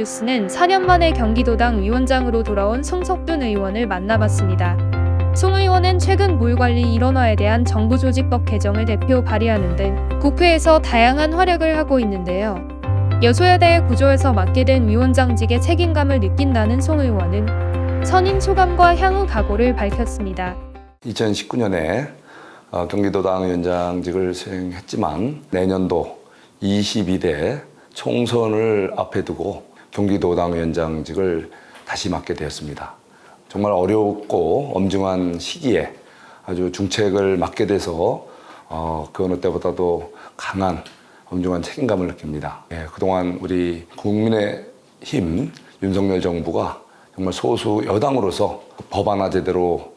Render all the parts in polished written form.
뉴스는 4년 만에 경기도당 위원장으로 돌아온 송석준 의원을 만나봤습니다. 송 의원은 최근 물관리 일원화에 대한 정부조직법 개정을 대표 발의하는 등 국회에서 다양한 활약을 하고 있는데요. 여소야대의 구조에서 맡게 된 위원장직의 책임감을 느낀다는 송 의원은 선임 소감과 향후 각오를 밝혔습니다. 2019년에 경기도당 위원장직을 수행했지만 내년도 22대 총선을 앞에 두고 경기도당 위원장직을 다시 맡게 되었습니다. 정말 어렵고 엄중한 시기에 아주 중책을 맡게 돼서 그 어느 때보다도 강한 엄중한 책임감을 느낍니다. 그동안 우리 국민의힘 윤석열 정부가 정말 소수 여당으로서 법안화 제대로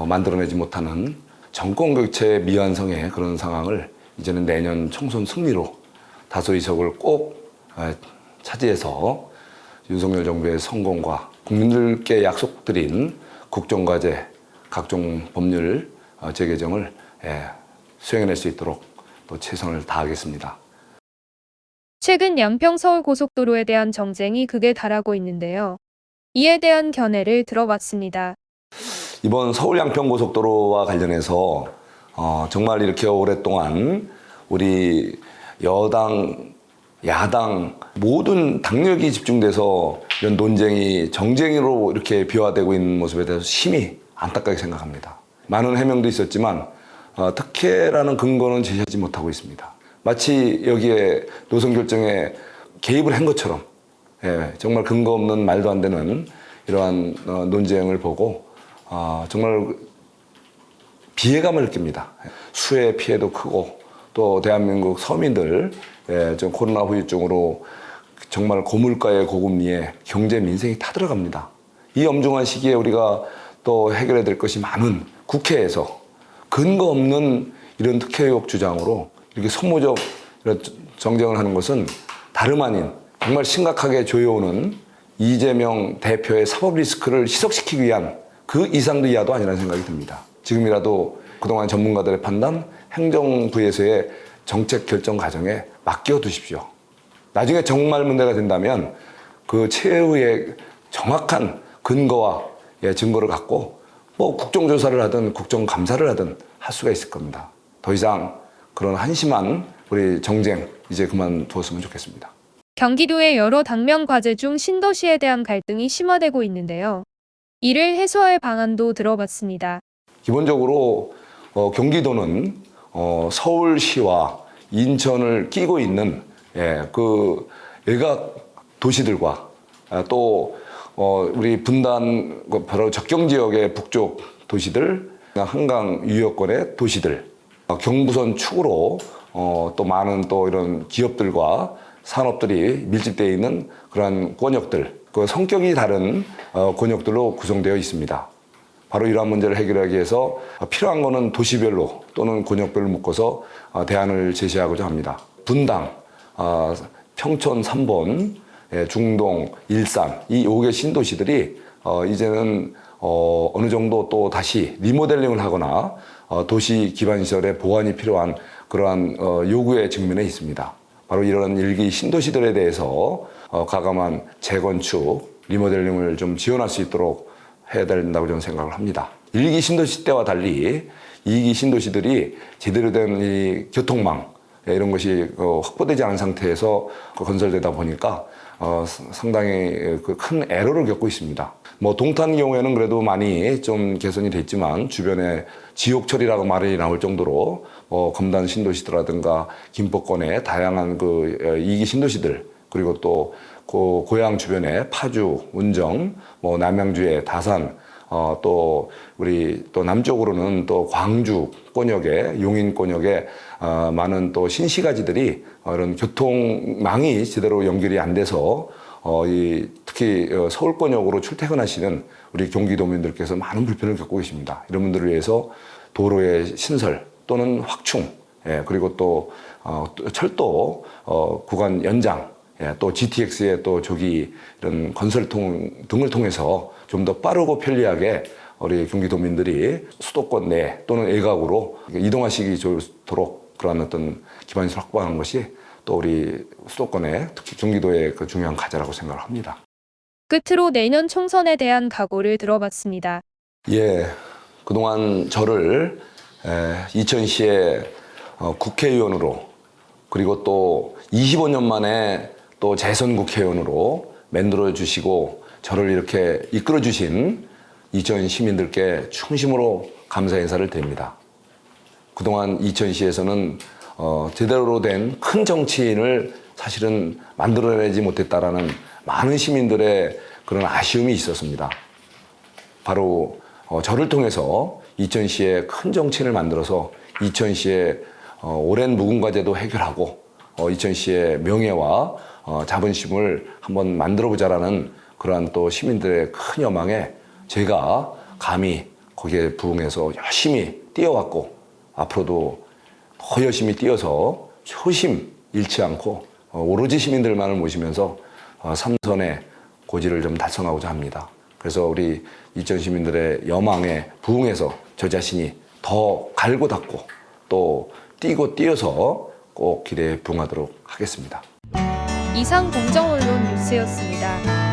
만들어내지 못하는 정권교체 미완성의 그런 상황을 이제는 내년 총선 승리로 다수의석을 꼭 차지해서 윤석열 정부의 성공과 국민들께 약속드린 국정과제, 각종 법률 재개정을 수행해낼 수 있도록 또 최선을 다하겠습니다. 최근 양평 서울고속도로에 대한 정쟁이 극에 달하고 있는데요. 이에 대한 견해를 들어봤습니다. 이번 서울 양평고속도로와 관련해서 정말 이렇게 오랫동안 우리 여당, 야당 모든 당력이 집중돼서 이런 논쟁이 정쟁으로 이렇게 비화되고 있는 모습에 대해서 심히 안타깝게 생각합니다. 많은 해명도 있었지만 특혜라는 근거는 제시하지 못하고 있습니다. 마치 여기에 노선 결정에 개입을 한 것처럼 정말 근거 없는 말도 안 되는 이러한 논쟁을 보고 정말 비애감을 느낍니다. 수해 피해도 크고 또 대한민국 서민들 좀 코로나 후유증으로 정말 고물가의 고금리에 경제 민생이 타들어갑니다. 이 엄중한 시기에 우리가 또 해결해야 될 것이 많은 국회에서 근거 없는 이런 특혜 의혹 주장으로 이렇게 소모적 이런 정쟁을 하는 것은 다름 아닌 정말 심각하게 조여오는 이재명 대표의 사법 리스크를 희석시키기 위한 그 이상도 이하도 아니라는 생각이 듭니다. 지금이라도 그동안 전문가들의 판단, 행정부에서의 정책 결정 과정에 맡겨 두십시오. 나중에 정말 문제가 된다면 그 최후의 정확한 근거와 증거를 갖고 뭐 국정조사를 하든 국정감사를 하든 할 수가 있을 겁니다. 더 이상 그런 한심한 우리 정쟁 이제 그만두었으면 좋겠습니다. 경기도의 여러 당면 과제 중 신도시에 대한 갈등이 심화되고 있는데요. 이를 해소할 방안도 들어봤습니다. 기본적으로 경기도는 서울시와 인천을 끼고 있는 그 외곽 도시들과 또 우리 분단 바로 접경 지역의 북쪽 도시들, 한강 유역권의 도시들, 경부선 축으로 또 많은 또 이런 기업들과 산업들이 밀집되어 있는 그러한 권역들, 그 성격이 다른 권역들로 구성되어 있습니다. 바로 이러한 문제를 해결하기 위해서 필요한 것은 도시별로 또는 권역별로 묶어서 대안을 제시하고자 합니다. 분당, 평촌 3번, 중동, 일산 이 5개 신도시들이 이제는 어느 정도 또 다시 리모델링을 하거나 도시 기반 시설의 보완이 필요한 그러한 요구의 측면에 있습니다. 바로 이런 일기 신도시들에 대해서 가감한 재건축, 리모델링을 좀 지원할 수 있도록 해야 된다고 저는 생각을 합니다. 1기 신도시 때와 달리 2기 신도시들이 제대로 된 이 교통망 이런 것이 확보되지 않은 상태에서 건설되다 보니까 상당히 큰 애로를 겪고 있습니다. 뭐 동탄 경우에는 그래도 많이 좀 개선이 됐지만 주변에 지옥철이라고 말이 나올 정도로 검단 신도시들라든가 김포권의 다양한 그 2기 신도시들 그리고 또 고향 주변에 파주, 운정, 뭐 남양주의 다산, 또 우리 또 남쪽으로는 또 광주 권역에 용인 권역에 많은 또 신시가지들이 이런 교통망이 제대로 연결이 안 돼서 특히 서울 권역으로 출퇴근하시는 우리 경기도민들께서 많은 불편을 겪고 계십니다. 이런 분들을 위해서 도로의 신설 또는 확충, 그리고 또 철도 구간 연장, 또 GTX의 또 조기 이런 건설 등을 통해서 좀 더 빠르고 편리하게 우리 경기도민들이 수도권 내 또는 외곽으로 이동하시기 좋도록 그런 어떤 기반시설 확보하는 것이 또 우리 수도권의 특히 경기도의 그 중요한 과제라고 생각을 합니다. 끝으로 내년 총선에 대한 각오를 들어봤습니다. 예, 그동안 저를 이천시의 국회의원으로 그리고 또 25년 만에 또 재선 국회의원으로 만들어 주시고 저를 이렇게 이끌어 주신 이천 시민들께 충심으로 감사 인사를 드립니다. 그동안 이천시에서는 제대로 된 큰 정치인을 사실은 만들어내지 못했다라는 많은 시민들의 그런 아쉬움이 있었습니다. 바로 저를 통해서 이천시에 큰 정치인을 만들어서 이천시의 오랜 묵은 과제도 해결하고 이천시의 명예와 자존심을 한번 만들어보자라는 그러한 또 시민들의 큰 여망에 제가 감히 거기에 부응해서 열심히 뛰어왔고 앞으로도 더 열심히 뛰어서 초심 잃지 않고 오로지 시민들만을 모시면서 삼선의 고지를 좀 달성하고자 합니다. 그래서 우리 이천 시민들의 여망에 부응해서 저 자신이 더 갈고 닦고 또 뛰고 뛰어서 꼭 기대에 부응하도록 하겠습니다. 이상 공정언론 뉴스였습니다.